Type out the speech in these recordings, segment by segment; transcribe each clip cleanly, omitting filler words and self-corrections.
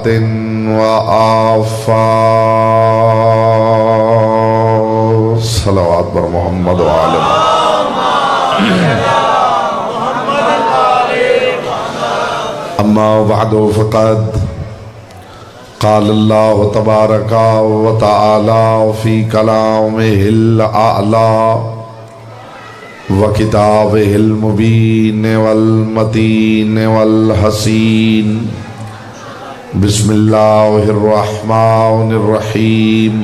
आफातिन व आफात। सलावत पर मोहम्मद व आले अम्मा बअदु फ़क़द क़ाल अल्लाहु तबारका व तआला फ़ी कलामिहिल आला व किताबिहिल मुबीन वल मतीन वल हसीन। बिस्मिल्लाहिर रहमानिर रहीम।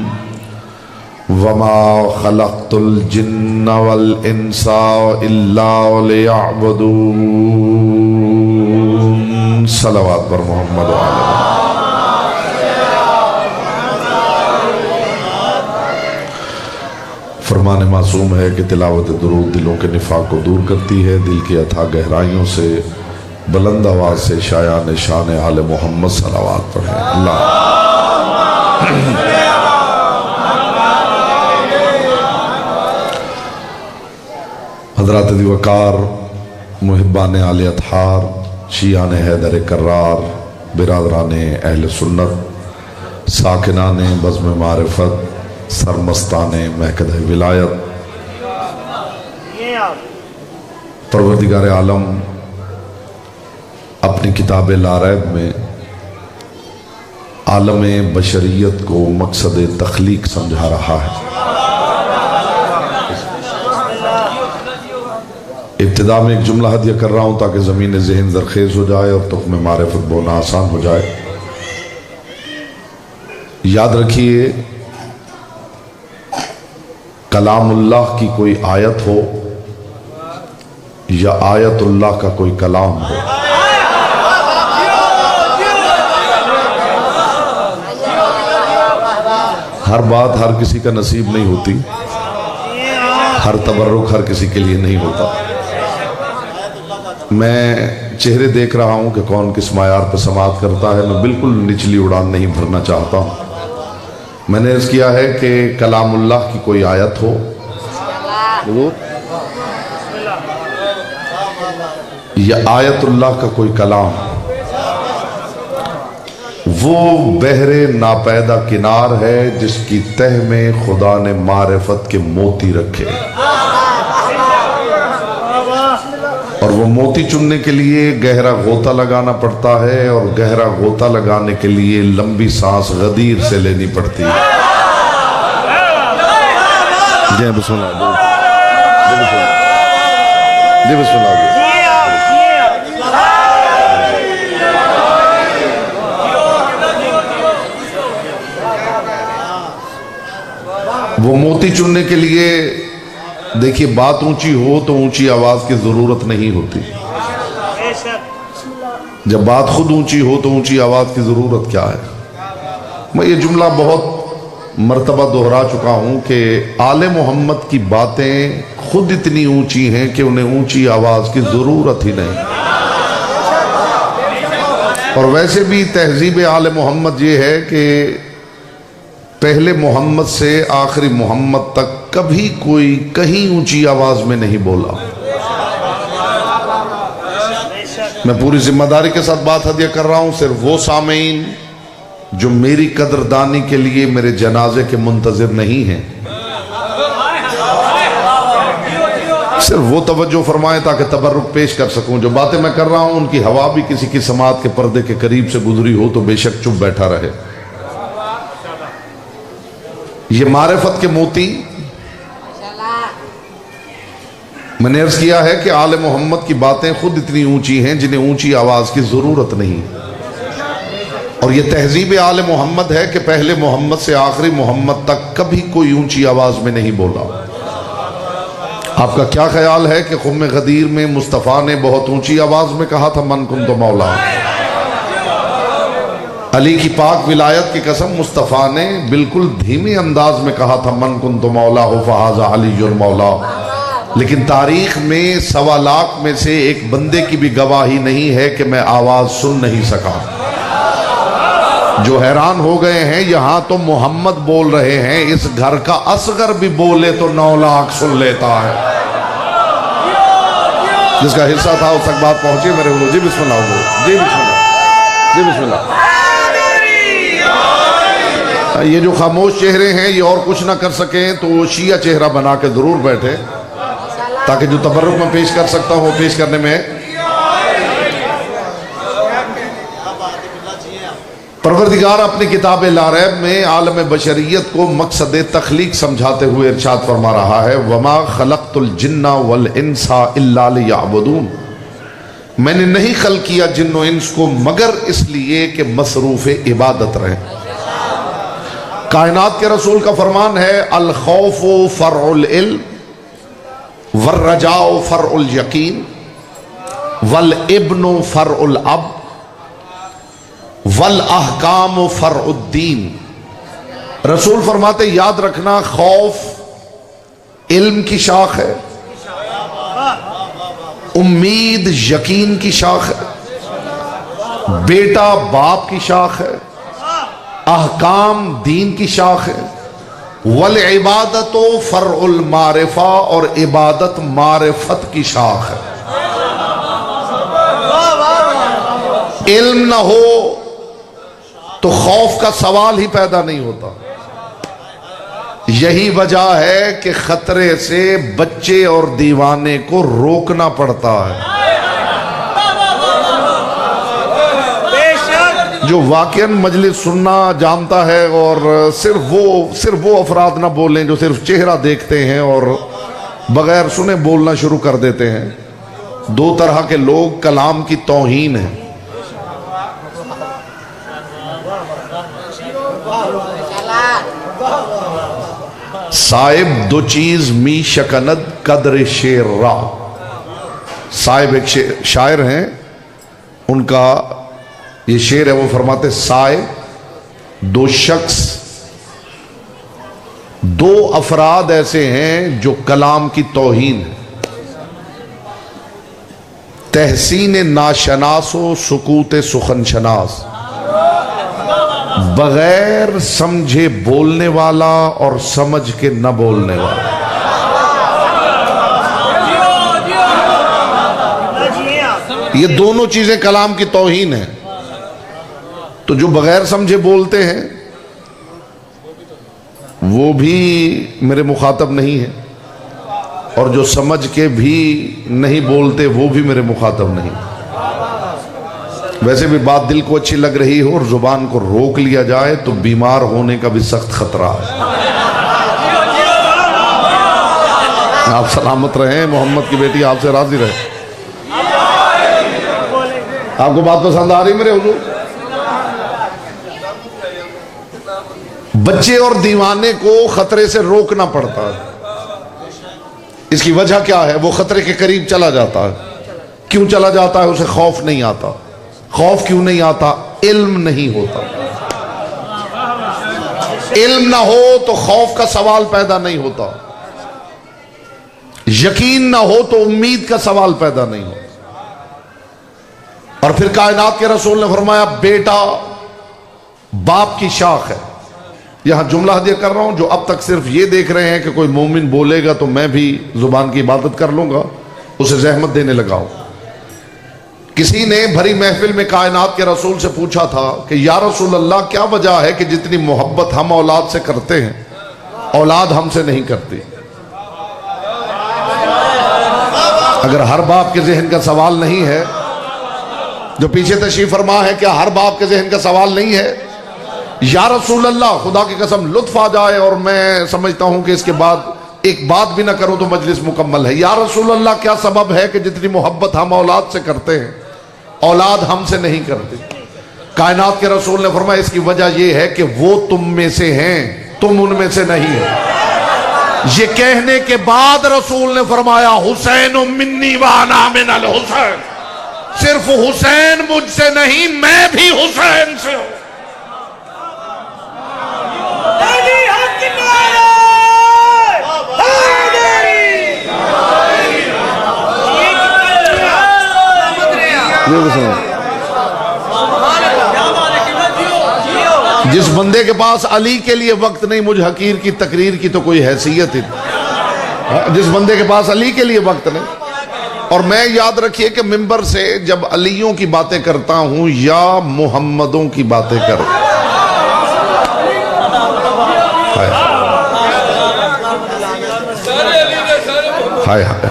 वमा खलक़तुल जिन्न वल इंसा इल्ला लियअबुदून। सलावत पर मोहम्मद व आले फरमान मासूम है कि तिलावत दुरूद दिलों के निफाक को दूर करती है। दिल की अथाह गहराइयों से बुलंद आवाज से शायान शान आले मोहम्मद सलावत पढ़ें। अल्लाह हज़रात दिवकार मुहिब्बान आले अतहार शियान हैदर करार बिरादरान अहल सुन्नत साकिनान बज़्म मारिफत सरमस्तान महकद विलायत। परवरदिगार आलम अपनी किताब लारैब में आलम बशरियत को मकसद तख्लीक समझा रहा है। इब्तिदा में एक जुमला हदिया कर रहा हूँ ताकि ज़मीन ज़हन ज़रखेज़ हो जाए और तुख्म मारिफत बोना आसान हो जाए। याद रखिए, कलामुल्लाह की कोई आयत हो या आयतुल्लाह का कोई कलाम हो, हर बात हर किसी का नसीब नहीं होती, हर तबर्रुक हर किसी के लिए नहीं होता। मैं चेहरे देख रहा हूं कि कौन किस मायार पर समात करता है। मैं बिल्कुल निचली उड़ान नहीं भरना चाहता हूं। मैंने अर्ज़ किया है कि कलामुल्लाह की कोई आयत हो या आयतुल्लाह का कोई कलाम, वो बहरे नापैदा किनार है जिसकी तह में खुदा ने मारिफत के मोती रखे, और वो मोती चुनने के लिए गहरा गोता लगाना पड़ता है, और गहरा गोता लगाने के लिए लंबी सांस गदीर से लेनी पड़ती है। जय बिस्मिल्लाह, जय बिस्मिल्लाह। वो मोती चुनने के लिए देखिए, बात ऊंची हो तो ऊंची आवाज की जरूरत नहीं होती। जब बात खुद ऊंची हो तो ऊंची आवाज की जरूरत क्या है। मैं ये जुमला बहुत मर्तबा दोहरा चुका हूं कि आले मोहम्मद की बातें खुद इतनी ऊंची हैं कि उन्हें ऊंची आवाज की जरूरत ही नहीं। और वैसे भी तहजीब आले मोहम्मद ये है कि पहले मोहम्मद से आखिरी मोहम्मद तक कभी कोई कहीं ऊंची आवाज में नहीं बोला। मैं पूरी जिम्मेदारी के साथ बात हदिया कर रहा हूं। सिर्फ वो सामीन जो मेरी कदरदानी के लिए मेरे जनाजे के मुंतजिर नहीं हैं, सिर्फ वो तवज्जो फरमाएं ताकि तबर्रुक पेश कर सकूं। जो बातें मैं कर रहा हूं उनकी हवा भी किसी की समात के पर्दे के करीब से गुजरी हो तो बेशक चुप बैठा रहे। ये मारिफत के मोती, मैंने अर्ज किया है कि आले मोहम्मद की बातें खुद इतनी ऊंची हैं जिन्हें ऊंची आवाज की जरूरत नहीं। और ये तहजीब आले मोहम्मद है कि पहले मोहम्मद से आखिरी मोहम्मद तक कभी कोई ऊंची आवाज में नहीं बोला। आपका क्या ख्याल है कि खुम्मे गदीर में मुस्तफ़ा ने बहुत ऊंची आवाज में कहा था मन कुन तो मौला। अली की पाक विलायत की कसम मुस्तफ़ा ने बिल्कुल धीमे अंदाज में कहा था मन कुन तो मौला हो फहाजा अलीयुल मौला। लेकिन तारीख में 1.25 लाख में से एक बंदे की भी गवाही नहीं है कि मैं आवाज सुन नहीं सका। जो हैरान हो गए हैं, यहां तो मोहम्मद बोल रहे हैं, इस घर का असगर भी बोले तो 9 लाख सुन लेता है। जिसका हिस्सा था उस तक बात पहुंची मेरे जी बिस्मिल्लाह, जी बिस्मिल्लाह, जी बिस्मिल्लाह। ये जो खामोश चेहरे हैं ये और कुछ ना कर सकें तो वो शिया चेहरा बना के जरूर बैठे, ताकि जो तबर्रुक में पेश कर सकता हूँ पेश करने में। परवरदिगार अपनी किताब लारैब में आलम बशरियत को मकसद तख्लीक समझाते हुए इरशाद फरमा रहा है, वमा खलक़तुल जिन्ना वल इंसा इल्ला लियअबुदून, मैंने नहीं खल किया जिन्नो इंस को मगर इसलिए कि मसरूफ इबादत रहे। कायनात के रसूल का फरमान है, अल खौफु फरउल इल्म वर्रजाउ फरउल यकीन वल इब्नु फरउल अब वल अहकाम फरउद्दीन। रसूल फरमाते याद रखना, खौफ इल्म की शाख है, उम्मीद यकीन की शाख है, बेटा बाप की शाख है, अहकाम दीन की शाख है, वल इबादत फरउल मारिफा और इबादत मारिफत की शाख है। इल्म ना हो तो खौफ का सवाल ही पैदा नहीं होता। यही वजह है कि खतरे से बच्चे और दीवाने को रोकना पड़ता है। जो वाकईन मजलिस सुनना जानता है और सिर्फ वो अफराद ना बोलें जो सिर्फ चेहरा देखते हैं और बगैर सुने बोलना शुरू कर देते हैं। दो तरह के लोग कलाम की तौहीन है। साहिब दो चीज मी शकनद कदर शेर रा। साहिब एक शायर हैं, उनका ये शेर है, वो फरमाते साहिब दो शख्स दो अफराद ऐसे हैं जो कलाम की तौहीन है। तहसीन नाशनासो सुकूत सुखन शनास, बगैर समझे बोलने वाला और समझ के न बोलने वाला। ये दोनों चीजें कलाम की तौहीन है। तो जो बगैर समझे बोलते हैं वो भी मेरे मुखातब नहीं है, और जो समझ के भी नहीं बोलते वो भी मेरे मुखातब नहीं। वैसे भी बात दिल को अच्छी लग रही हो और जुबान को रोक लिया जाए तो बीमार होने का भी सख्त खतरा है। आप सलामत रहें, मोहम्मद की बेटी आपसे राजी रहे। आपको बात पसंद आ रही मेरे हुजूर? बच्चे और दीवाने को खतरे से रोकना पड़ता है। इसकी वजह क्या है? वो खतरे के करीब चला जाता है। क्यों चला जाता है? उसे खौफ नहीं आता। खौफ क्यों नहीं आता? इल्म नहीं होता। इल्म ना हो तो खौफ का सवाल पैदा नहीं होता। यकीन ना हो तो उम्मीद का सवाल पैदा नहीं होता। और फिर कायनात के रसूल ने फरमाया, बेटा बाप की शाख है। यहां जुमला हदिया कर रहा हूं, जो अब तक सिर्फ ये देख रहे हैं कि कोई मोमिन बोलेगा तो मैं भी जुबान की इबादत कर लूंगा, उसे जहमत देने लगा हूं। किसी ने भरी महफिल में कायनात के रसूल से पूछा था कि या रसूल अल्लाह, क्या वजह है कि जितनी मोहब्बत हम औलाद से करते हैं औलाद हमसे नहीं करती? अगर हर बाप के जहन का सवाल नहीं है, जो पीछे तशरीफ फरमा है, क्या हर बाप के जहन का सवाल नहीं है? या रसूल अल्लाह, खुदा की कसम लुत्फ आ जाए और मैं समझता हूं कि इसके बाद एक बात भी ना करूं तो मजलिस मुकम्मल है। या रसूल अल्लाह, क्या सबब है कि जितनी मोहब्बत हम औलाद से करते हैं औलाद हमसे नहीं करती? कायनात के रसूल ने फरमाया, इसकी वजह यह है कि वो तुम में से हैं, तुम उनमें से नहीं है। ये कहने के बाद रसूल ने फरमाया, हुसैन मिन्नी व अना मिनल हुसैन, सिर्फ हुसैन मुझसे नहीं, मैं भी हुसैन से हूं। जिस बंदे के पास अली के लिए वक्त नहीं, मुझ हकीर की तकरीर की तो कोई हैसियत ही नहीं। जिस बंदे के पास अली के लिए वक्त नहीं, और मैं याद रखिए कि मिंबर से जब अलियों की बातें करता हूं या मोहम्मदों की बातें करूं, हाय हाय।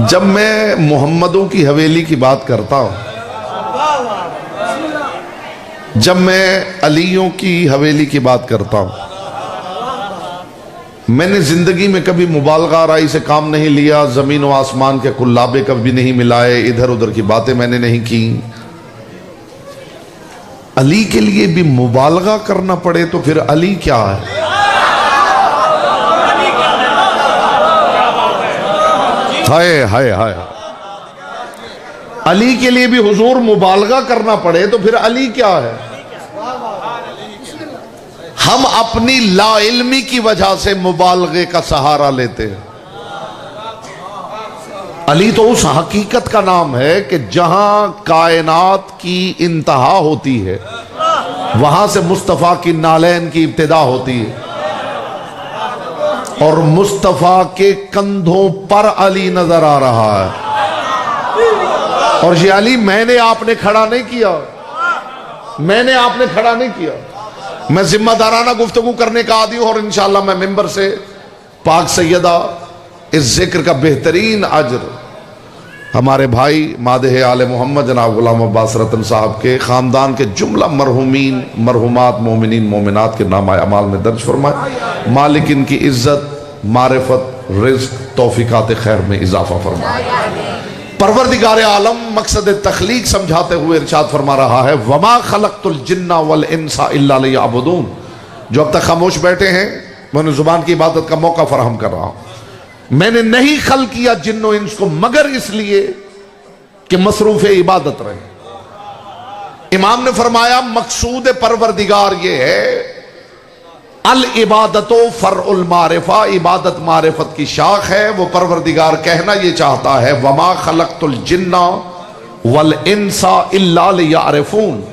जब मैं मोहम्मदों की हवेली की बात करता हूं, जब मैं अलियों की हवेली की बात करता हूं, मैंने जिंदगी में कभी मुबालगा आराई से काम नहीं लिया, जमीन व आसमान के कुल्लाबे कभी नहीं मिलाए, इधर उधर की बातें मैंने नहीं की। अली के लिए भी मुबालगा करना पड़े तो फिर अली क्या है? हाय हाय हाय। अली के लिए भी हुजूर मुबालगा करना पड़े तो फिर अली क्या है? हम अपनी लाइल्मी की वजह से मुबालगे का सहारा लेते हैं। अली तो उस हकीकत का नाम है कि जहां कायनात की इंतहा होती है वहां से मुस्तफा की नालैन की इब्तिदा होती है, और मुस्तफा के कंधों पर अली नजर आ रहा है। और ये अली मैंने आपने खड़ा नहीं किया, मैंने आपने खड़ा नहीं किया। मैं जिम्मेदाराना गुफ्तगू करने का आदी हूं और इंशाअल्लाह मैं मिंबर से पाक सैयदा इस जिक्र का बेहतरीन अजर हमारे भाई मादह आले मोहम्मद जनाब गुलाम अब्बास रतन साहब के ख़ानदान के जुमला मरहुमीन मरहुमात मोमिनीन मोमिनात के नाम अमाल में दर्ज फरमाए। मालिक इनकी इज्जत, मारिफत, रिज़्क़, तौफीकात खैर में इजाफा फरमाए। परवरदिगार आलम मकसद तख्लीक समझाते हुए इरशाद फरमा रहा है, वमा खलक़तुल जिन्ना वल इंसा इल्ला लियअबुदून। जो अब तक खामोश बैठे हैं, मैं उन्हें जुबान की इबादत का मौका फराहम कर रहा हूं। मैंने नहीं खल किया जिन्नो इंस को मगर इसलिए कि मसरूफ इबादत रहे। इमाम ने फरमाया मकसूद परवरदिगार ये है, अल इबादतो फरउल मारिफा, इबादत मारिफत की शाख है। वो परवरदिगार कहना ये चाहता है, वमा खलक़तुल जिन्ना वल इंसा इल्ला लियअरिफून,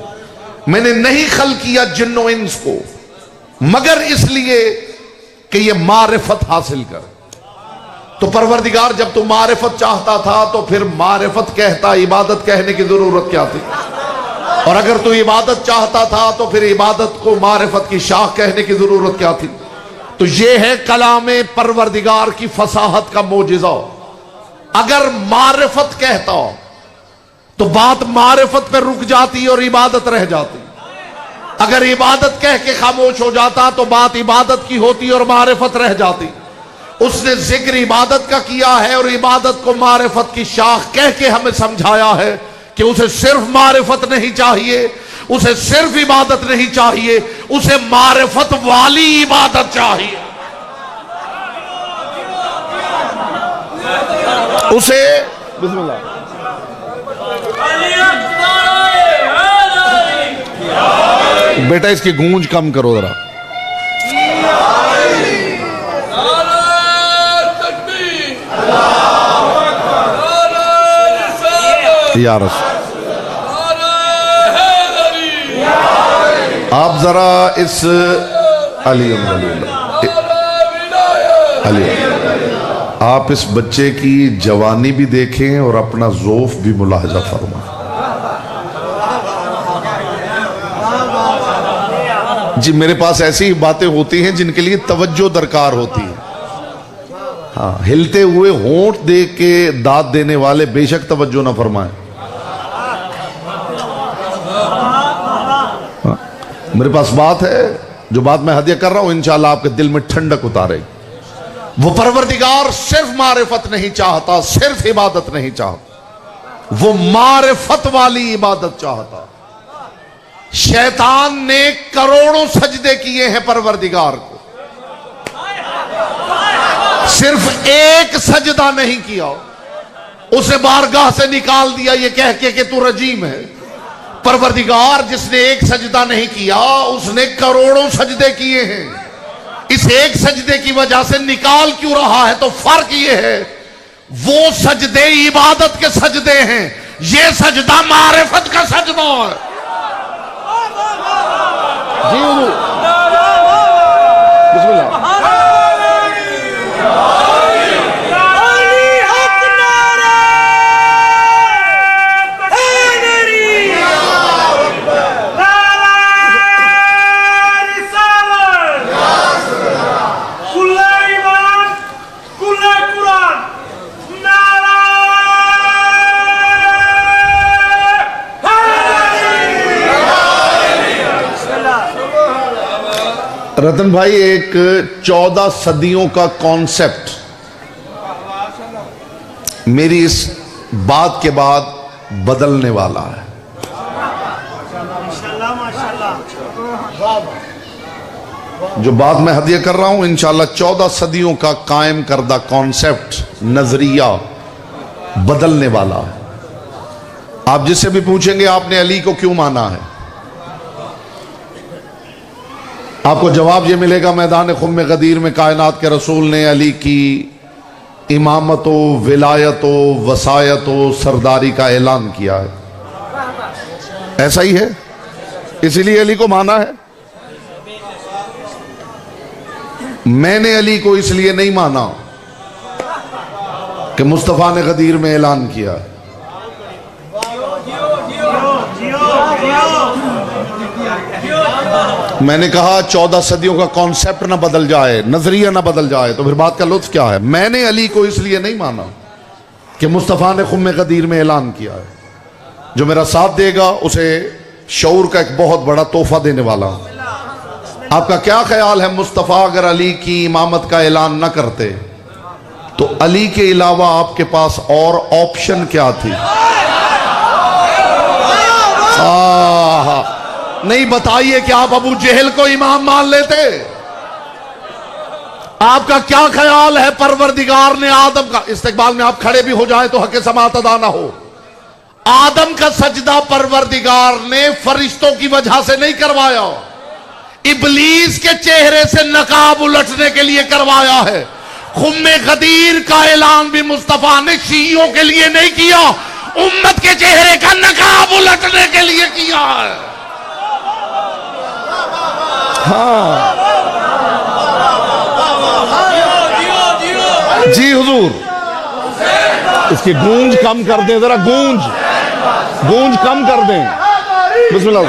मैंने नहीं खल किया जिन्नो इंस को मगर इसलिए कि ये मारिफत हासिल कर। तो परवरदिगार जब तू मारिफत चाहता था तो फिर मारिफत कहता, इबादत कहने की जरूरत क्या थी? और अगर तू इबादत चाहता था तो फिर इबादत को मारिफत की शाख कहने की जरूरत क्या थी? तो ये है कलामे परवरदिगार की फसाहत का मोजिजा। अगर मारिफत कहता तो बात मारिफत पर रुक जाती और इबादत रह जाती। अगर इबादत कह के खामोश हो जाता तो बात इबादत की होती और मारिफत रह जाती। उसने जिक्र इबादत का किया है और इबादत को मारिफत की शाख कह के हमें समझाया है कि उसे सिर्फ मारिफत नहीं चाहिए, उसे सिर्फ इबादत नहीं चाहिए, उसे मारिफत वाली इबादत चाहिए। उसे बिस्मिल्लाह बेटा इसकी गूंज कम करो जरा। यार आप जरा इस अली आप इस बच्चे की जवानी भी देखें और अपना ज़ौफ़ भी मुलाहजा फरमाएं। जी मेरे पास ऐसी बातें होती हैं जिनके लिए तवज्जो दरकार होती है। हाँ, हिलते हुए होंठ देख के दाद देने वाले बेशक तवज्जो ना फरमाएं। मेरे पास बात है, जो बात मैं हदिया कर रहा हूं इंशाअल्लाह आपके दिल में ठंडक उतारेगी। वो परवरदिगार सिर्फ मारिफत नहीं चाहता, सिर्फ इबादत नहीं चाहता, वो मारिफत वाली इबादत चाहता। शैतान ने करोड़ों सजदे किए हैं परवरदिगार को, सिर्फ एक सजदा नहीं किया, उसे बारगाह से निकाल दिया ये कह के कि तू रजीम है। परवरदिगार जिसने एक सजदा नहीं किया उसने करोड़ों सजदे किए हैं। इस एक सजदे की वजह से निकाल क्यों रहा है? तो फर्क ये है, वो सजदे इबादत के सजदे हैं, ये सजदा मारिफत का सजदा है। जी बिस्मिल्लाह। रतन भाई, एक 14 सदियों का कॉन्सेप्ट मेरी इस बात के बाद बदलने वाला है। जो बात मैं हदिया कर रहा हूं, इंशाल्लाह 14 सदियों का कायम करदा कॉन्सेप्ट, नजरिया बदलने वाला है। आप जिससे भी पूछेंगे आपने अली को क्यों माना है, आपको जवाब यह मिलेगा, मैदान खुम्मे गदीर में कायनात के रसूल ने अली की इमामतो, विलायतो, वसायतो, सरदारी का ऐलान किया है। ऐसा ही है, इसीलिए अली को माना है। मैंने अली को इसलिए नहीं माना कि मुस्तफा ने गदीर में ऐलान किया। मैंने कहा 14 सदियों का कॉन्सेप्ट ना बदल जाए, नजरिया ना बदल जाए, तो फिर बात का लुत्फ क्या है। मैंने अली को इसलिए नहीं माना कि मुस्तफा ने खुम्मे गदीर में ऐलान किया है। जो मेरा साथ देगा उसे शऊर का एक बहुत बड़ा तोहफा देने वाला हूं। आपका क्या ख्याल है, मुस्तफा अगर अली की इमामत का ऐलान न करते तो अली के अलावा आपके पास और ऑप्शन क्या थी? नहीं बताइए कि आप अबू जहल को इमाम मान लेते? आपका क्या ख्याल है, परवरदिगार ने आदम का, इस्तिकबाल में आप खड़े भी हो जाए तो हक़ समाअत अदा ना हो, आदम का सजदा परवरदिगार ने फरिश्तों की वजह से नहीं करवाया, इब्लीस के चेहरे से नकाब उलटने के लिए करवाया है। खुम्मे गदीर का ऐलान भी मुस्तफा ने शियों के लिए नहीं किया, उम्मत के चेहरे का नकाब उलटने के लिए किया है। हाँ जी हुजूर, इसकी गूंज कम कर दें जरा, गूंज कम कर दें। बिस्मिल्लाह।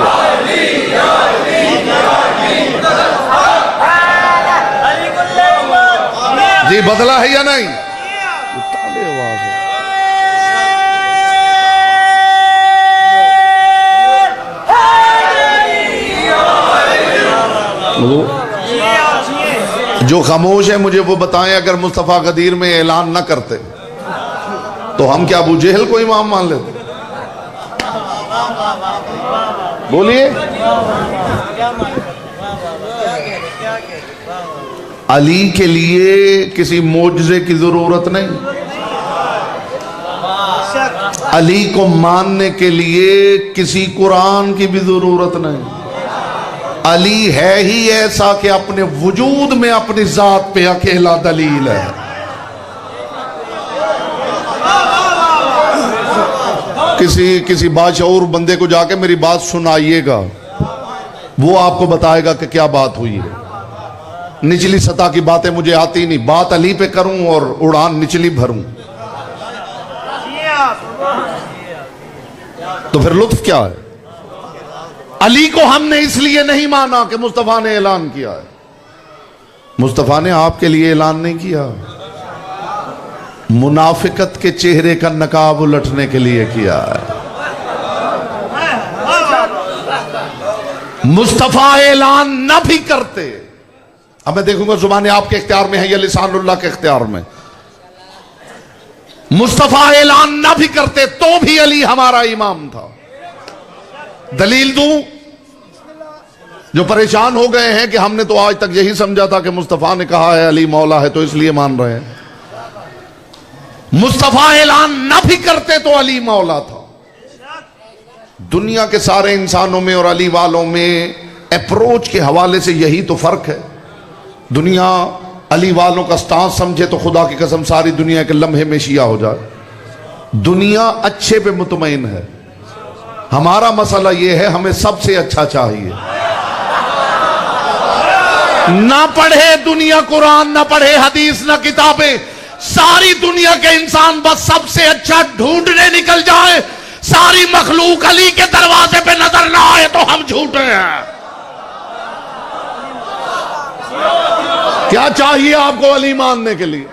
जी बदला है या नहीं? जो खामोश है मुझे वो बताएं, अगर मुस्तफा गदीर में ऐलान न करते तो हम क्या अबू जहल को इमाम मान लेते? बोलिए। अली के लिए किसी मोजज़े की जरूरत नहीं, अली को मानने के लिए किसी कुरान की भी जरूरत नहीं। अली है ही ऐसा कि अपने वजूद में अपनी जात पे अकेला दलील है। किसी बाशऊर बंदे को जाके मेरी बात सुनाइएगा, वो आपको बताएगा कि क्या बात हुई है। निचली सतह की बातें मुझे आती नहीं, बात अली पे करूं और उड़ान निचली भरूं, तो फिर लुत्फ क्या है? अली को हमने इसलिए नहीं माना कि मुस्तफा ने ऐलान किया है। मुस्तफा ने आपके लिए ऐलान नहीं किया, मुनाफिकत के चेहरे का नकाब उलटने के लिए किया है। मुस्तफा ऐलान न भी करते, अब मैं देखूंगा जुबान आपके इख्तियार में है या लिसानुल्लाह के इख्तियार में, मुस्तफा ऐलान न भी करते तो भी अली हमारा इमाम था। दलील दूं? जो परेशान हो गए हैं कि हमने तो आज तक यही समझा था कि मुस्तफा ने कहा है अली मौला है तो इसलिए मान रहे हैं। मुस्तफा ऐलान न भी करते तो अली मौला था। दुनिया के सारे इंसानों में और अली वालों में अप्रोच के हवाले से यही तो फर्क है। दुनिया अली वालों का स्टांस समझे तो खुदा की कसम सारी दुनिया के लम्हे में शिया हो जाए। दुनिया अच्छे पे मुतमईन है, हमारा मसला यह है हमें सबसे अच्छा चाहिए। ना पढ़े दुनिया कुरान, ना पढ़े हदीस, ना किताबें, सारी दुनिया के इंसान बस सबसे अच्छा ढूंढने निकल जाए, सारी मखलूक अली के दरवाजे पे नजर ना आए तो हम झूठे हैं। क्या चाहिए आपको अली मानने के लिए?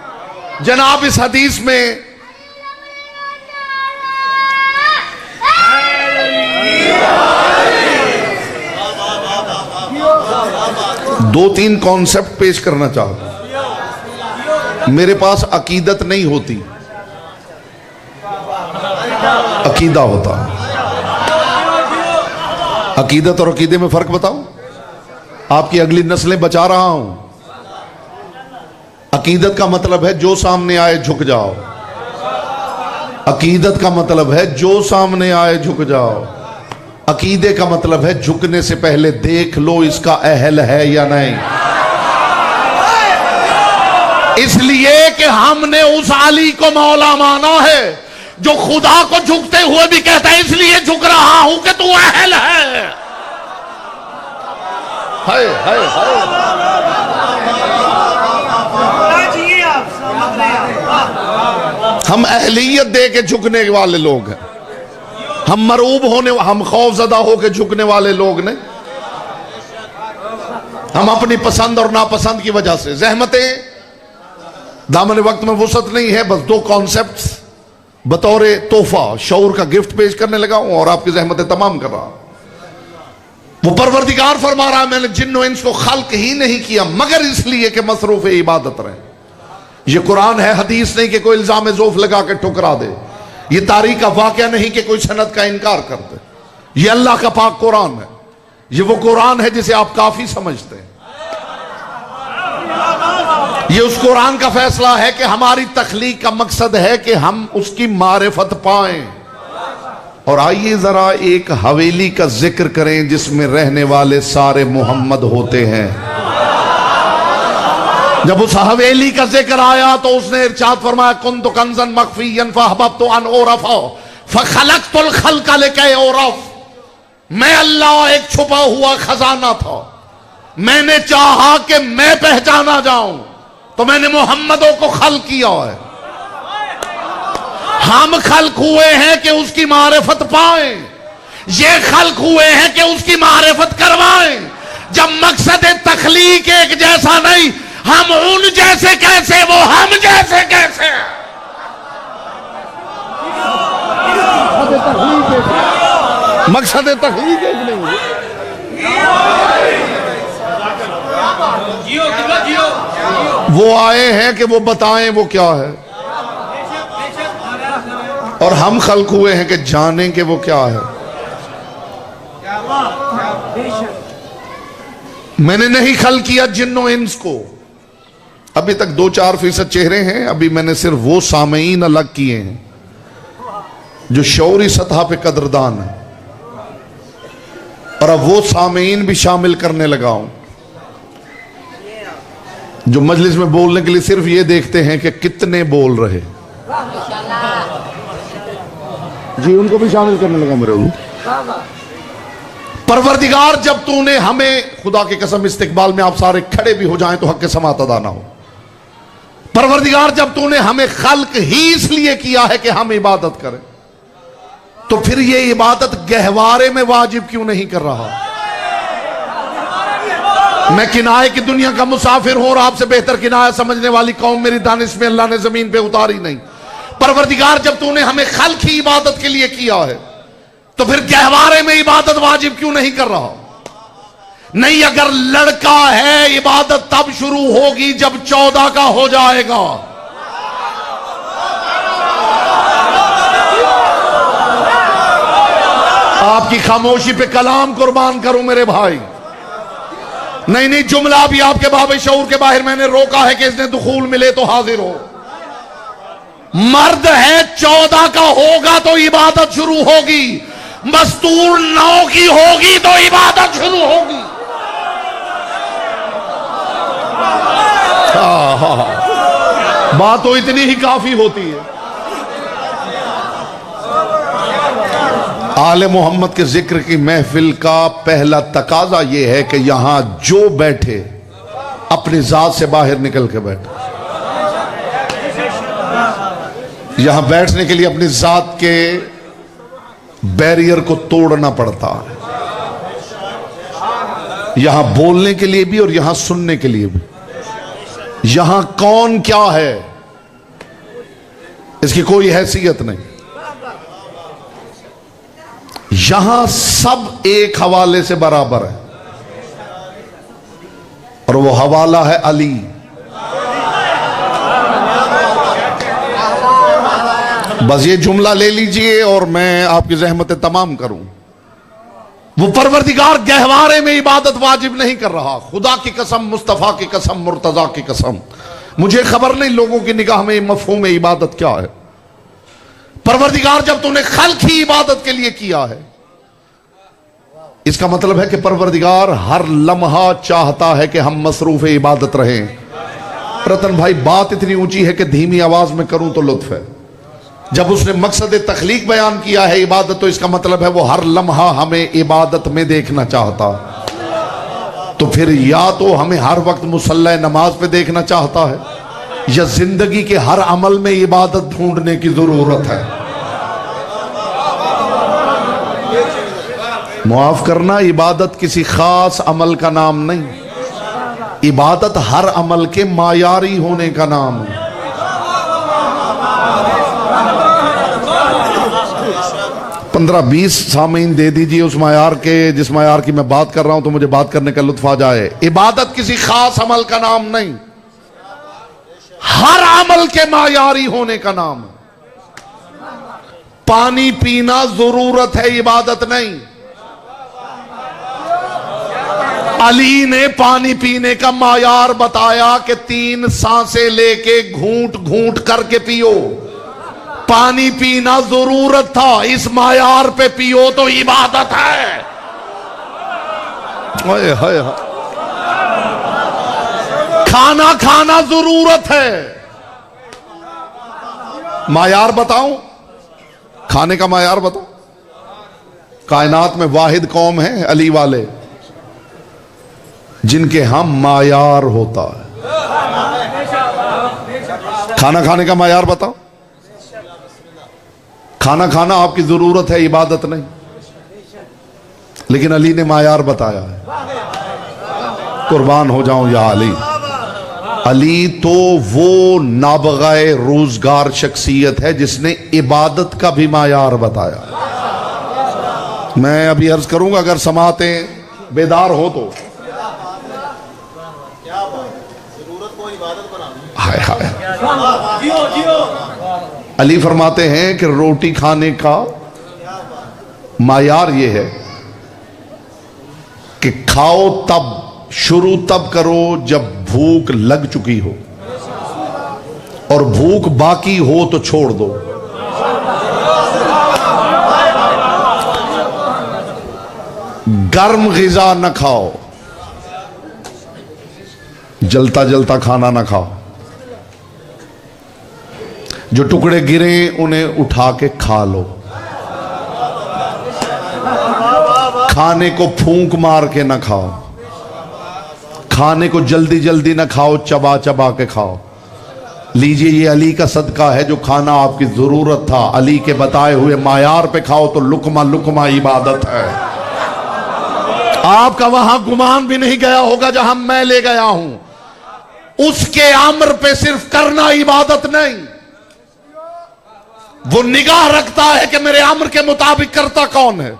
जनाब इस हदीस में दो तीन कॉन्सेप्ट पेश करना चाहता हूं। मेरे पास अकीदत नहीं होती, अकीदा होता। अकीदत और अकीदे में फर्क बताओ। आपकी अगली नस्लें बचा रहा हूं। अकीदत का मतलब है जो सामने आए झुक जाओ। अकीदत का मतलब है जो सामने आए झुक जाओ। अकीदे का मतलब है झुकने से पहले देख लो इसका अहल है या नहीं। इसलिए कि हमने उस अली को मौला माना है जो खुदा को झुकते हुए भी कहता है इसलिए झुक रहा हूं कि तू अहल है। हम अहलियत दे के झुकने वाले लोग हैं। हम मरूब होने, हम खौफजदा होकर झुकने वाले लोग नहीं। हम अपनी पसंद और नापसंद की वजह से जहमतें, दामन वक्त में वुसअत नहीं है, बस दो कॉन्सेप्ट्स बतौर तोहफा शऊर का गिफ्ट पेश करने लगा हूं और आपकी जहमतें तमाम कर रहा हूं। वो परवरदिगार फरमा रहा है मैंने जिन्नो इंस को खल्क ही नहीं किया मगर इसलिए कि मसरूफ इबादत रहे। ये कुरान है, हदीस नहीं कि कोई इल्जाम ज़ोफ लगा के ठुकरा दे। ये तारीख का वाकया नहीं कि कोई सनद का इनकार कर दे। ये अल्लाह का पाक कुरान है। ये वो कुरान है जिसे आप काफी समझते हैं। ये उस कुरान का फैसला है कि हमारी तख्लीक का मकसद है कि हम उसकी मारिफत पाएं। और आइए जरा एक हवेली का जिक्र करें जिसमें रहने वाले सारे मोहम्मद होते हैं। जब उस हवेली का जिक्र आया तो उसने इरशाद फरमाया कुन्तु कंज़न मख्फिय्यन फअहबब्तु अन उरफ़ा फखलक़तुल खल्क़ लिकय उरफ़। मैं अल्लाह एक छुपा हुआ खजाना था, मैंने चाहा कि मैं पहचाना जाऊं तो मैंने मोहम्मदों को खल्क़ किया है। हम खल्क़ हुए हैं कि उसकी मारिफत पाएं, ये खल्क़ हुए हैं कि उसकी मारिफत करवाएं। जब मकसद तख्लीक एक जैसा नहीं, हम उन जैसे कैसे, वो हम जैसे कैसे। मकसद तख्लीक एक नहीं। वो आए हैं कि वो बताएं वो क्या है, और हम खल्क़ हुए हैं कि जानें कि वो क्या है। मैंने नहीं खल्क़ किया जिन्नो इंस को। अभी तक 2-4% चेहरे हैं, अभी मैंने सिर्फ वो सामईन अलग किए हैं जो शऊरी सतह पे कदरदान है, और अब वो सामईन भी शामिल करने लगा हूं जो मजलिस में बोलने के लिए सिर्फ ये देखते हैं कि कितने बोल रहे। जी उनको भी शामिल करने लगा मेरे को। परवरदिगार जब तूने हमें, खुदा की कसम इस्तिकबाल में आप सारे खड़े भी हो जाएं तो हक के समात अदा ना हो। परवरदिगार जब तूने हमें खल्क ही इसलिए किया है कि हम इबादत करें, तो फिर ये इबादत गहवारे में वाजिब क्यों नहीं कर रहा। मैं किनाए की दुनिया का मुसाफिर हूं और आपसे बेहतर किनाया समझने वाली कौम मेरी दानिश में अल्लाह ने जमीन पे उतारी नहीं। परवरदिगार जब तूने हमें खल्क ही इबादत के लिए किया है तो फिर गहवारे में इबादत वाजिब क्यों नहीं कर रहा। नहीं, अगर लड़का है इबादत तब शुरू होगी जब 14 का हो जाएगा। आपकी खामोशी पे कलाम कुर्बान करूं मेरे भाई। नहीं, जुमला भी आपके बाबे शऊर के बाहर मैंने रोका है कि इसने दुखूल मिले तो हाजिर हो। मर्द है 14 का होगा तो इबादत शुरू होगी, मस्तूर 9 की होगी तो इबादत शुरू होगी। बात तो इतनी ही काफी होती है। आले मोहम्मद के जिक्र की महफिल का पहला तकाजा यह है कि यहां जो बैठे अपनी जात से बाहर निकल के बैठे। यहां बैठने के लिए अपनी जात के बैरियर को तोड़ना पड़ता है, यहां बोलने के लिए भी और यहां सुनने के लिए भी। यहां कौन क्या है इसकी कोई हैसियत नहीं। यहां सब एक हवाले से बराबर है। और वो हवाला है अली। बस ये जुमला ले लीजिए और मैं आपकी ज़हमतें तमाम करूं। वो परवरदिगार गहवारे में इबादत वाजिब नहीं कर रहा। खुदा की कसम, मुस्तफ़ा की कसम, मुर्तज़ा की कसम, मुझे खबर नहीं लोगों की निगाह में मफ़हूम इबादत क्या है। परवरदिगार जब तूने खल्क़ ही इबादत के लिए किया है, इसका मतलब है कि परवरदिगार हर लम्हा चाहता है कि हम मसरूफ इबादत रहें। रतन भाई, बात इतनी ऊंची है कि धीमी आवाज में करूं तो लुत्फ है। जब उसने मकसद तख्लीक बयान किया है इबादत, तो इसका मतलब है वो हर लम्हा हमें इबादत में देखना चाहता। तो फिर या तो हमें हर वक्त मुसल्ला नमाज पे देखना चाहता है, या जिंदगी के हर अमल में इबादत ढूंढने की जरूरत है। मुआफ करना, इबादत किसी खास अमल का नाम नहीं, इबादत हर अमल के मायारी होने का नाम है। 15-20 सामीन दे दीजिए उस मायार के जिस मायार की मैं बात कर रहा हूं, तो मुझे बात करने का लुत्फ आ जाए। इबादत किसी खास अमल का नाम नहीं, हर अमल के मायारी होने का नाम है। पानी पीना जरूरत है, इबादत नहीं। अली ने पानी पीने का मायार बताया कि 3 सांसें लेके घूंट घूंट करके पियो। पानी पीना जरूरत था, इस मायार पे पियो तो इबादत है। हाय हाय हाय। खाना खाना जरूरत है, मायार बताऊं? खाने का मायार बताऊं? कायनात में वाहिद कौम है अली वाले जिनके हम मायार होता है। खाना खाने का मायार बताओ। खाना खाना आपकी जरूरत है, इबादत नहीं। लेकिन अली ने मायार बताया है। कुर्बान हो जाऊं या अली। अली तो वो नाबगाए रोजगार शख्सियत है जिसने इबादत का भी मायार बताया। मैं अभी अर्ज करूंगा, अगर समातें बेदार हो तो। हाय हाय। अली फरमाते हैं कि रोटी खाने का मायार ये है कि खाओ तब, शुरू तब करो जब भूख लग चुकी हो, और भूख बाकी हो तो छोड़ दो। गर्म ग़िज़ा न खाओ, जलता जलता खाना ना खाओ। जो टुकड़े गिरे उन्हें उठा के खा लो। खाने को फूंक मार के ना खाओ, खाने को जल्दी जल्दी ना खाओ, चबा चबा के खाओ। लीजिए, ये अली का सदका है। जो खाना आपकी जरूरत था, अली के बताए हुए मायार पे खाओ तो लुकमा लुकमा इबादत है। आपका वहां गुमान भी नहीं गया होगा जहां मैं ले गया हूं। उसके अम्र पे सिर्फ करना इबादत नहीं, वो निगाह रखता है कि मेरे अम्र के मुताबिक करता कौन है।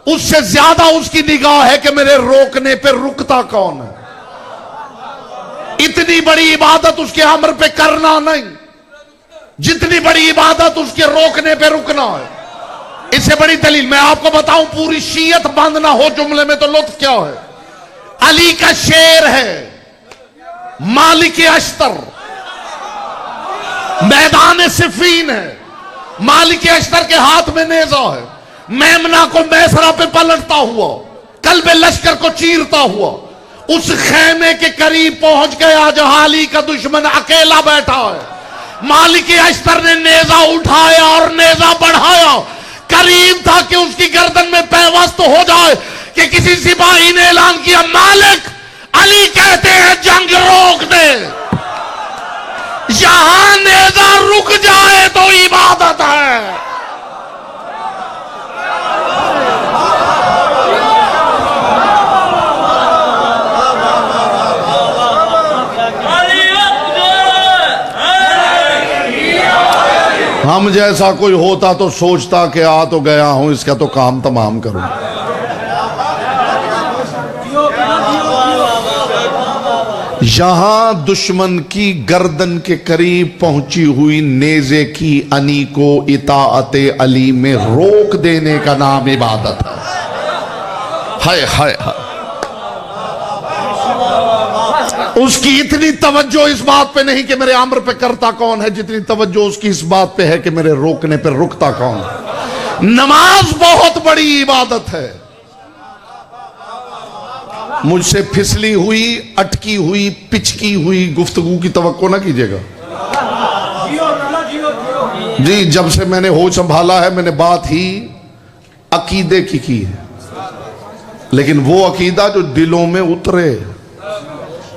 उससे ज्यादा उसकी निगाह है कि मेरे रोकने पे रुकता कौन है। इतनी बड़ी इबादत उसके अम्र पे करना नहीं, जितनी बड़ी इबादत उसके रोकने पे रुकना है। इससे बड़ी दलील मैं आपको बताऊं, पूरी शीयत बंद ना हो जुमले में तो लुत्फ क्या है। अली का शेर है, मालिक अश्तर, मैदान सिफीन है। मालिक अश्तर के हाथ में नेजा है, मेमना को मैसरा पे पलटता हुआ, कल्बे लश्कर को चीरता हुआ उस खेमे के करीब पहुंच गया जहां अली का दुश्मन अकेला बैठा है। मालिक अश्तर ने नेजा उठाया और नेजा बढ़ाया, करीब था कि उसकी गर्दन में पैवस्त हो जाए कि किसी सिपाही ने ऐलान किया, मालिक अली कहते हैं जंग रोक दे। यहां नेजा रुक जाए तो इबादत है। हम जैसा कोई होता तो सोचता कि आ तो गया हूं, इसका तो काम तमाम करूं। यहां दुश्मन की गर्दन के करीब पहुंची हुई नेज़े की अनी को इताअते अली में रोक देने का नाम इबादत है। हाय हाय हाय। उसकी इतनी तवज्जो इस बात पे नहीं कि मेरे अम्र पे करता कौन है, जितनी तवज्जो उसकी इस बात पे है कि मेरे रोकने पे रुकता कौन है। नमाज बहुत बड़ी इबादत है। मुझसे फिसली हुई, अटकी हुई, पिचकी हुई गुफ्तगू की तवक्को ना कीजिएगा जी। जब से मैंने होश संभाला है मैंने बात ही अकीदे की है, लेकिन वो अकीदा जो दिलों में उतरे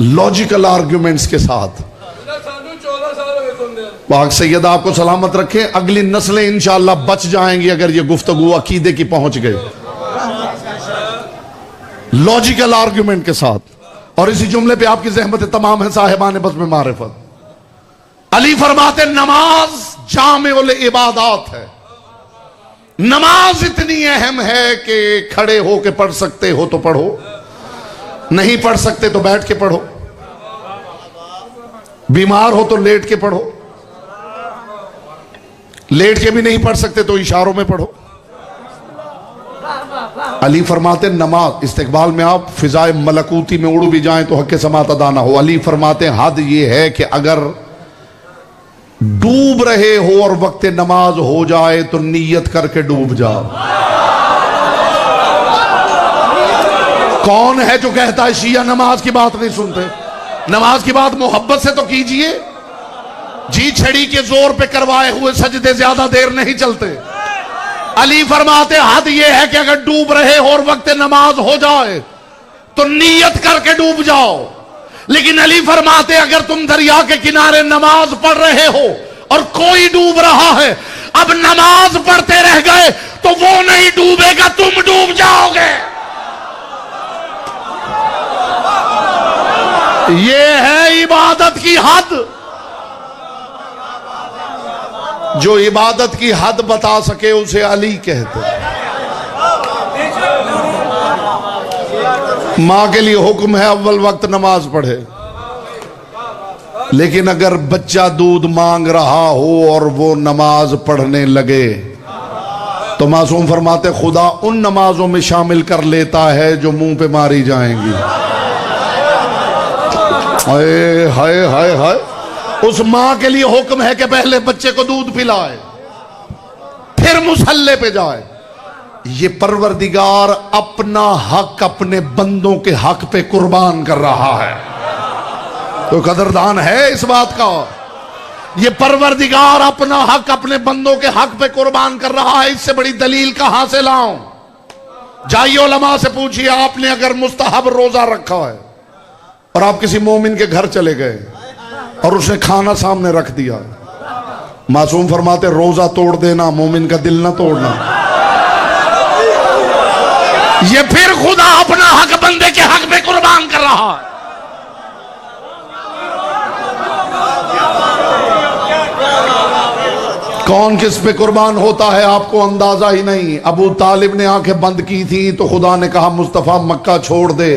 लॉजिकल आर्ग्यूमेंट्स के साथ। पाक सैयद आपको सलामत रखे, अगली नस्लें इंशाअल्लाह बच जाएंगी अगर ये गुफ्तगू अकीदे की पहुंच गई, लॉजिकल आर्ग्यूमेंट के साथ। और इसी जुमले पे आपकी ज़हमत तमाम है साहिबान बज़्म में मारिफत। अली फरमाते नमाज जामिउल इबादात है। नमाज इतनी अहम है कि खड़े होके पढ़ सकते हो तो पढ़ो, नहीं पढ़ सकते तो बैठ के पढ़ो, बीमार हो तो लेट के पढ़ो, लेट के भी नहीं पढ़ सकते तो इशारों में पढ़ो। अली फरमाते नमाज इस्तिकबाल में आप फिजाए मलकूती में उड़ भी जाएं तो हक़ समात अदा ना हो। अली फरमाते हद ये है कि अगर डूब रहे हो और वक्त नमाज हो जाए तो नीयत करके डूब जाओ। कौन है जो कहता है शिया नमाज की बात नहीं सुनते? नमाज की बात मोहब्बत से तो कीजिए। जी छड़ी के जोर पे करवाए हुए सजदे ज्यादा देर नहीं चलते। अली फरमाते हद यह है कि अगर डूब रहे हो और वक्त नमाज हो जाए तो नीयत करके डूब जाओ। लेकिन अली फरमाते अगर तुम दरिया के किनारे नमाज पढ़ रहे हो और कोई डूब रहा है, अब नमाज पढ़ते रह गए तो वो नहीं डूबेगा, तुम डूब जाओगे। ये है इबादत की हद। जो इबादत की हद बता सके उसे अली कहते। मां के लिए हुक्म है अव्वल वक्त नमाज पढ़े, लेकिन अगर बच्चा दूध मांग रहा हो और वो नमाज पढ़ने लगे तो मासूम फरमाते खुदा उन नमाजों में शामिल कर लेता है जो मुंह पे मारी जाएंगी। हाय हाय हाय हाय। उस मां के लिए हुक्म है कि पहले बच्चे को दूध पिलाए फिर मुसल्ले पे जाए। ये परवरदिगार अपना हक अपने बंदों के हक पे कुर्बान कर रहा है, तो कदरदान है इस बात का। ये परवरदिगार अपना हक अपने बंदों के हक पे कुर्बान कर रहा है। इससे बड़ी दलील कहां से लाऊं? जाइए उलमा से पूछिए, आपने अगर मुस्तहब रोजा रखा है और आप किसी मोमिन के घर चले गए और उसने खाना सामने रख दिया, मासूम फरमाते रोजा तोड़ देना, मोमिन का दिल ना तोड़ना। ये फिर खुदा अपना हक बंदे के हक पे कुर्बान कर रहा है। कौन किस पे कुर्बान होता है आपको अंदाजा ही नहीं। अबू तालिब ने आंखें बंद की थी तो खुदा ने कहा मुस्तफा मक्का छोड़ दे,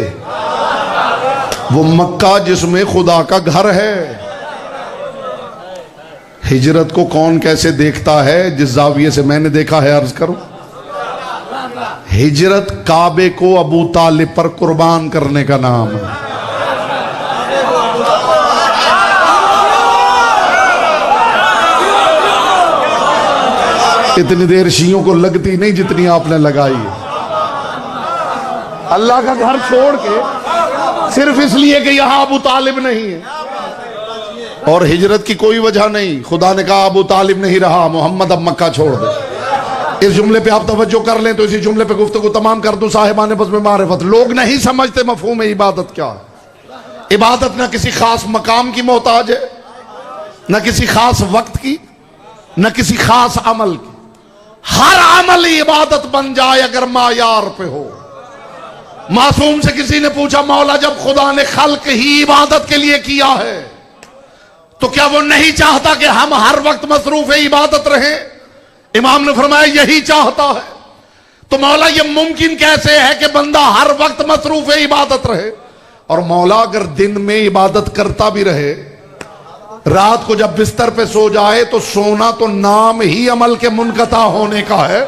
वो मक्का जिसमें खुदा का घर है। हिजरत को कौन कैसे देखता है? जिस जाविये से मैंने देखा है अर्ज करूं, हिजरत काबे को अबू तालिब पर कुर्बान करने का नाम है। इतनी देर शियों को लगती नहीं जितनी आपने लगाई है। अल्लाह का घर छोड़ के सिर्फ इसलिए कि यहां अबू तालिब नहीं है, और हिजरत की कोई वजह नहीं। खुदा ने कहा अबू तालिब नहीं रहा, मोहम्मद अब मक्का छोड़ दे। इस जुमले पे आप तवज्जो कर लें तो इसी जुमले पे गुफ्तगू तमाम कर दूं। साहिबान बज़्म मारिफत, लोग नहीं समझते मफ़हूम इबादत क्या है। इबादत ना किसी खास मकाम की मोहताज है, न किसी खास वक्त की, न किसी खास अमल की। हर अमल इबादत बन जाए अगर मायार पे हो। मासूम से किसी ने पूछा मौला जब खुदा ने खल्क ही इबादत के लिए किया है तो क्या वो नहीं चाहता कि हम हर वक्त मसरूफ इबादत रहे? इमाम ने फरमाया यही चाहता है। तो मौला ये मुमकिन कैसे है कि बंदा हर वक्त मसरूफ इबादत रहे? और मौला अगर दिन में इबादत करता भी रहे, रात को जब बिस्तर पे सो जाए तो सोना तो नाम ही अमल के मुनकता होने का है।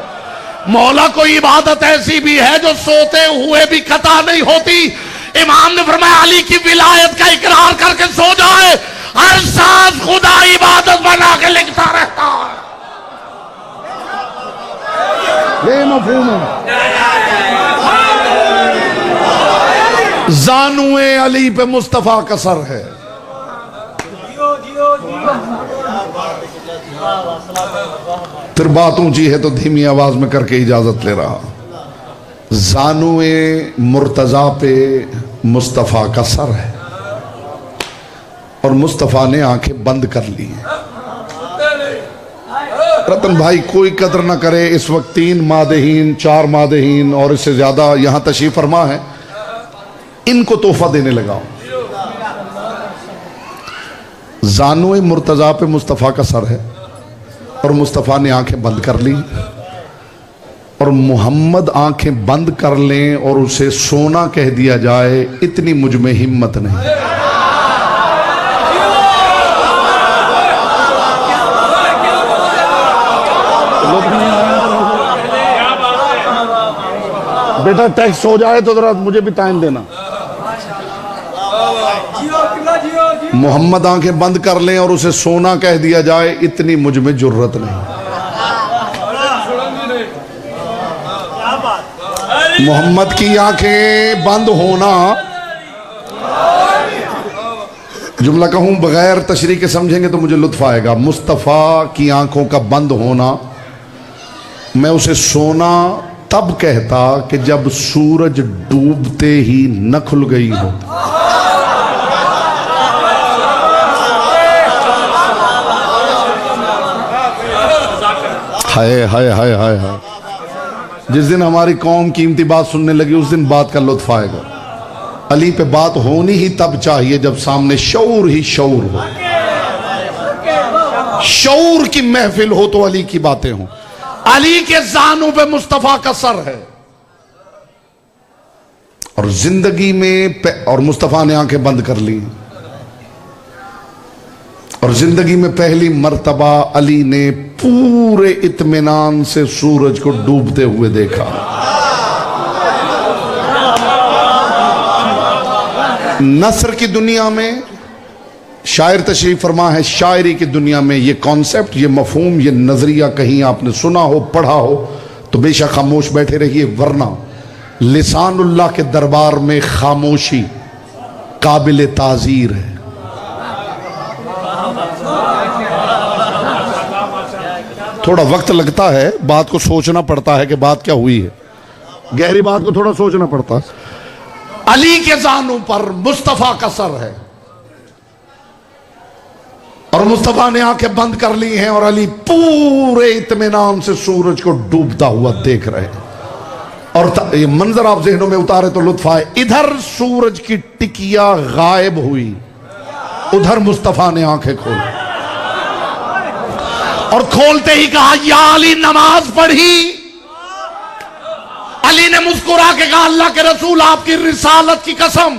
मौला कोई इबादत ऐसी भी है जो सोते हुए भी कता नहीं होती। इमाम ने फरमाया अली की विलायत का इकरार करके सो जाए, हर सांस खुदा इबादत बना के लिखता रहता है। बेमफ़हूम है। जानुए अली पे मुस्तफा का सर है। फिर बात ऊंची है तो धीमी आवाज में करके इजाजत ले रहा। जानुए मुर्तजा पे मुस्तफा का सर है और मुस्तफा ने आंखें बंद कर ली हैं। रतन भाई कोई कदर ना करे, इस वक्त 3 मादेहीन 4 मादेहीन और इससे ज्यादा यहां तशरीफ फरमा है, इनको तोहफा देने लगा। जानुए मुर्तजा पे मुस्तफा का सर है और मुस्तफा ने आंखें बंद कर ली, और मोहम्मद आंखें बंद कर लें और उसे सोना कह दिया जाए, इतनी मुझ में हिम्मत नहीं। बेटा टेक्स्ट हो जाए तो जरा मुझे भी टाइम देना। मोहम्मद आंखें बंद कर लें और उसे सोना कह दिया जाए, इतनी मुझ में जुर्रत नहीं। मोहम्मद की आंखें बंद होना, जुमला कहूं बगैर तशरीह के समझेंगे तो मुझे लुत्फ आएगा। मुस्तफ़ा की आंखों का बंद होना, मैं उसे सोना तब कहता कि जब सूरज डूबते ही न खुल गई हो। हाय हाय हाय हाय हाय। जिस दिन हमारी कौम कीमती बात सुनने लगी उस दिन बात का लुत्फ आएगा। अली पे बात होनी ही तब चाहिए जब सामने शऊर ही शऊर हो, शऊर की महफिल हो तो अली की बातें हों। अली के जानों पे मुस्तफा का सर है और जिंदगी में और मुस्तफा ने आंखें बंद कर ली और जिंदगी में पहली मर्तबा अली ने पूरे इत्मीनान से सूरज को डूबते हुए देखा। नस्र की दुनिया में शायर तशरीफ फरमा है, शायरी की दुनिया में ये कॉन्सेप्ट, ये मफहूम, ये नजरिया कहीं आपने सुना हो, पढ़ा हो तो बेशक खामोश बैठे रहिए, वरना लिसानुल्लाह के दरबार में खामोशी काबिल ताजीर है। थोड़ा वक्त लगता है, बात को सोचना पड़ता है कि बात क्या हुई है, गहरी बात को थोड़ा सोचना पड़ता है। अली के जानों पर मुस्तफा का सर है और मुस्तफा ने आंखें बंद कर ली हैं और अली पूरे इत्मीनान से सूरज को डूबता हुआ देख रहे हैं। और ये मंजर आप ज़हनों में उतारे तो लुत्फ आए। इधर सूरज की टिकिया गायब हुई, उधर मुस्तफा ने आंखें खोली और खोलते ही कहा या अली नमाज पढ़ी। अली ने मुस्कुरा के कहा अल्लाह के रसूल आपकी रिसालत की कसम,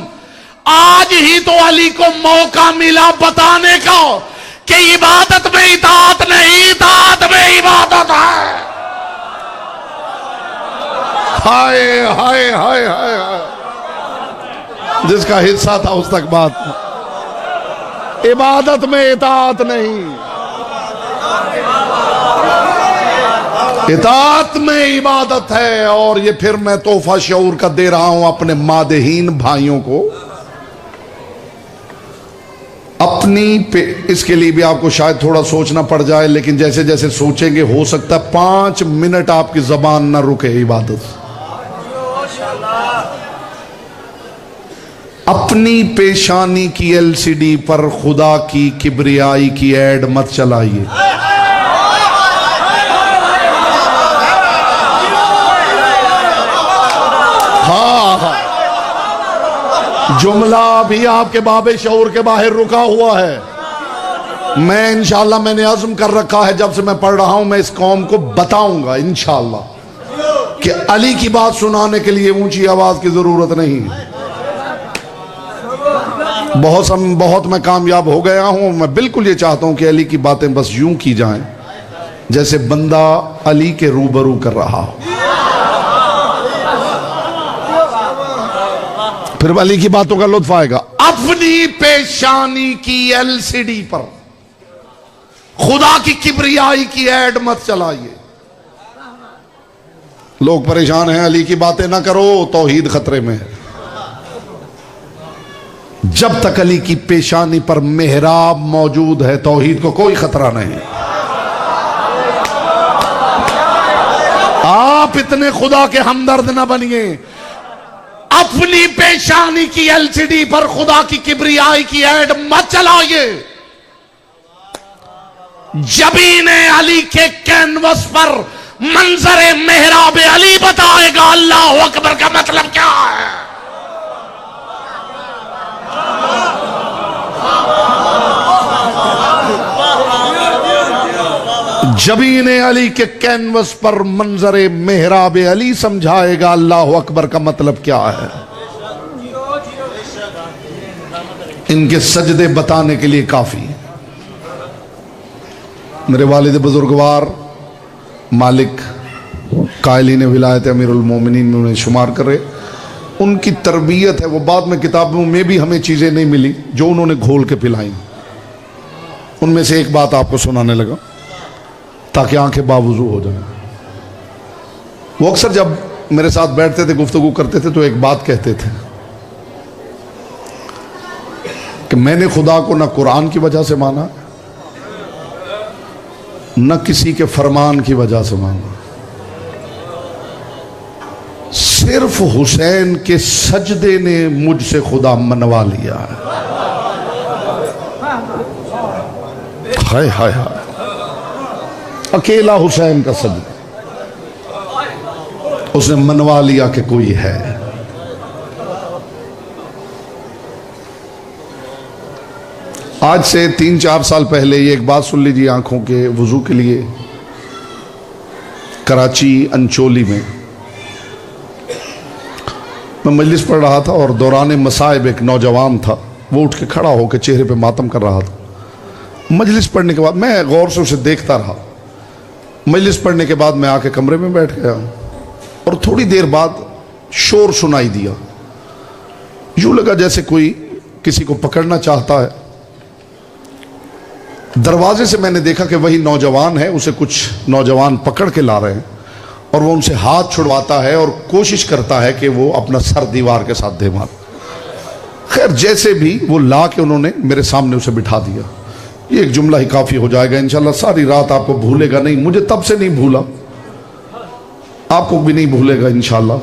आज ही तो अली को मौका मिला बताने का कि इबादत में इताअत नहीं, इताअत में इबादत है। हाय हाय हाय हाय हाय। जिसका हिस्सा था उस तक बात, इबादत में इताअत नहीं, इताअत में इबादत है। और ये फिर मैं तोहफा शऊर का दे रहा हूं अपने मादेहीन भाइयों को, अपनी पे। इसके लिए भी आपको शायद थोड़ा सोचना पड़ जाए, लेकिन जैसे जैसे सोचेंगे हो सकता है 5 मिनट आपकी जबान ना रुके इबादत। अपनी पेशानी की एलसीडी पर खुदा की किब्रियाई की ऐड मत चलाइए। हाँ, जुमला भी आपके बाबे शऊर के बाहर रुका हुआ है। मैं इंशाल्लाह मैंने अज़्म कर रखा है, जब से मैं पढ़ रहा हूं मैं इस कौम को बताऊंगा इंशाल्लाह कि अली की बात सुनाने के लिए ऊंची आवाज की जरूरत नहीं। बहुत मैं कामयाब हो गया हूं। मैं बिल्कुल ये चाहता हूं कि अली की बातें बस यूं की जाएं जैसे बंदा अली के रूबरू कर रहा हो। फिर अली की बातों का लुत्फ आएगा। अपनी पेशानी की एलसीडी पर खुदा की किबरियाई की ऐड मत चलाइए। लोग परेशान हैं, अली की बातें ना करो, तौहीद खतरे में है। जब तक अली की पेशानी पर मेहराब मौजूद है, तौहीद को कोई खतरा नहीं। आप इतने खुदा के हमदर्द ना बनिए। अपनी पेशानी की एलसीडी पर खुदा की किबरियाई की ऐड मत चलाइए। जबीन अली के कैनवस पर मंजर मेहराब अली बताएगा अल्लाह अकबर का मतलब क्या है। जबीन अली के कैनवस पर मंजर मेहराब अली समझाएगा अल्लाह अकबर का मतलब क्या है। इनके सजदे बताने के लिए काफी। मेरे वालिद बुजुर्गवार मालिक कायलीन विलायत अमीरुल मोमिनीन में उन्हें शुमार करे। उनकी तरबियत है, वो बाद में किताबों में भी हमें चीज़ें नहीं मिली जो उन्होंने घोल के पिलाई। उनमें से एक बात आपको सुनाने लगा ताकि आंखें बावजू हो जाएं। वो अक्सर जब मेरे साथ बैठते थे, गुफ्तगू करते थे, तो एक बात कहते थे कि मैंने खुदा को न कुरान की वजह से माना, न किसी के फरमान की वजह से माना, सिर्फ हुसैन के सजदे ने मुझसे खुदा मनवा लिया है। हाय हाय हाय, अकेला हुसैन का सजदा उसने मनवा लिया कि कोई है। आज से 3-4 साल पहले ये एक बात सुन लीजिए। आंखों के वुजू के लिए कराची अंचोली में मैं मजलिस पढ़ रहा था और दौरान मसाइब एक नौजवान था, वो उठ के खड़ा होकर चेहरे पे मातम कर रहा था। मजलिस पढ़ने के बाद मैं गौर से उसे देखता रहा। मजलिस पढ़ने के बाद मैं आके कमरे में बैठ गया और थोड़ी देर बाद शोर सुनाई दिया। यूं लगा जैसे कोई किसी को पकड़ना चाहता है। दरवाजे से मैंने देखा कि वही नौजवान है, उसे कुछ नौजवान पकड़ के ला रहे हैं और वो उनसे हाथ छुड़वाता है और कोशिश करता है कि वो अपना सर दीवार के साथ दे मार। खैर जैसे भी वो ला के उन्होंने मेरे सामने उसे बिठा दिया। ये एक जुमला ही काफी हो जाएगा इंशाल्लाह, सारी रात आपको भूलेगा नहीं। मुझे तब से नहीं भूला, आपको भी नहीं भूलेगा इंशाल्लाह।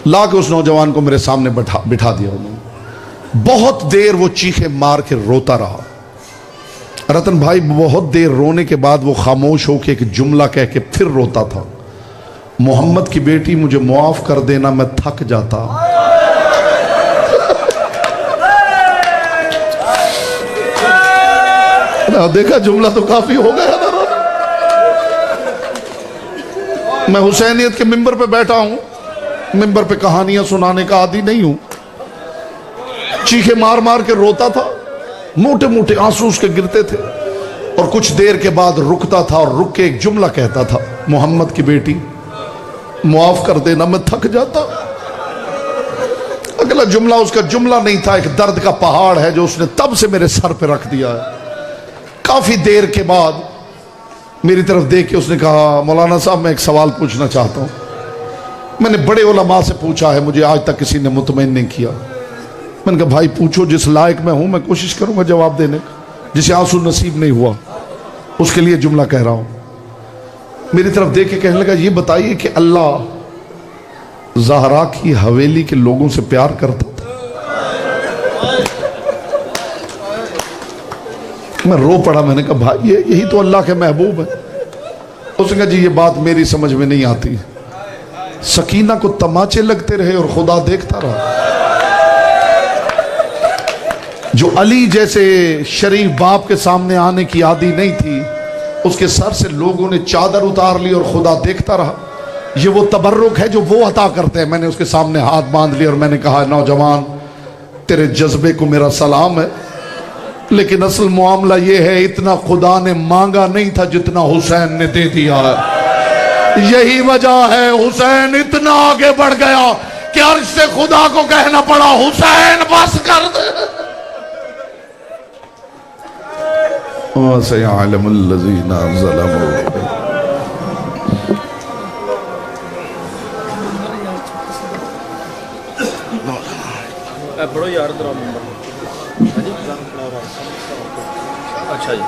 ला के उस नौजवान को मेरे सामने बिठा दिया उन्होंने। बहुत देर वो चीखे मार के रोता रहा। रतन भाई बहुत देर रोने के बाद वो खामोश होकर एक जुमला कह के फिर रोता था, मोहम्मद की बेटी मुझे मुआफ कर देना, मैं थक जाता। देखा जुमला तो काफी हो गया ना। मैं हुसैनियत के मिंबर पे बैठा हूं, मिंबर पे कहानियां सुनाने का आदी नहीं हूं। चीखे मार मार के रोता था, मोटे मोटे आंसू उसके गिरते थे और कुछ देर के बाद रुकता था और रुक के एक जुमला कहता था, मोहम्मद की बेटी मुआफ कर देना, मैं थक जाता। अगला जुमला उसका जुमला नहीं था, एक दर्द का पहाड़ है जो उसने तब से मेरे सर पे रख दिया है। काफी देर के बाद मेरी तरफ देख के उसने कहा, मौलाना साहब मैं एक सवाल पूछना चाहता हूं। मैंने बड़े उलमा से पूछा है, मुझे आज तक किसी ने मुतमईन नहीं किया। मैंने कहा भाई पूछो, जिस लायक मैं हूं मैं कोशिश करूंगा जवाब देने का। जिसे आंसू नसीब नहीं हुआ उसके लिए जुमला कह रहा हूं। मेरी तरफ देख के कहने लगा, ये बताइए कि अल्लाह ज़हरा की हवेली के लोगों से प्यार करता था? मैं रो पड़ा। मैंने कहा भाई यही तो अल्लाह के महबूब है। उसने कहा जी ये बात मेरी समझ में नहीं आती। सकीना को तमाचे लगते रहे और खुदा देखता रहा। जो अली जैसे शरीफ बाप के सामने आने की आदी नहीं थी, उसके सर से लोगों ने चादर उतार ली और खुदा देखता रहा। ये वो तबर्रुक है जो वो अता करते हैं। मैंने उसके सामने हाथ बांध लिया और मैंने कहा, नौजवान तेरे जज्बे को मेरा सलाम है, लेकिन असल मामला ये है इतना खुदा ने मांगा नहीं था जितना हुसैन ने दे दिया है। यही वजह है हुसैन इतना आगे बढ़ गया कि अर्श से खुदा को कहना पड़ा हुसैन बस कर दे। सयअलमुल्लज़ीना ज़लमू। बड़ो यार अच्छा जी।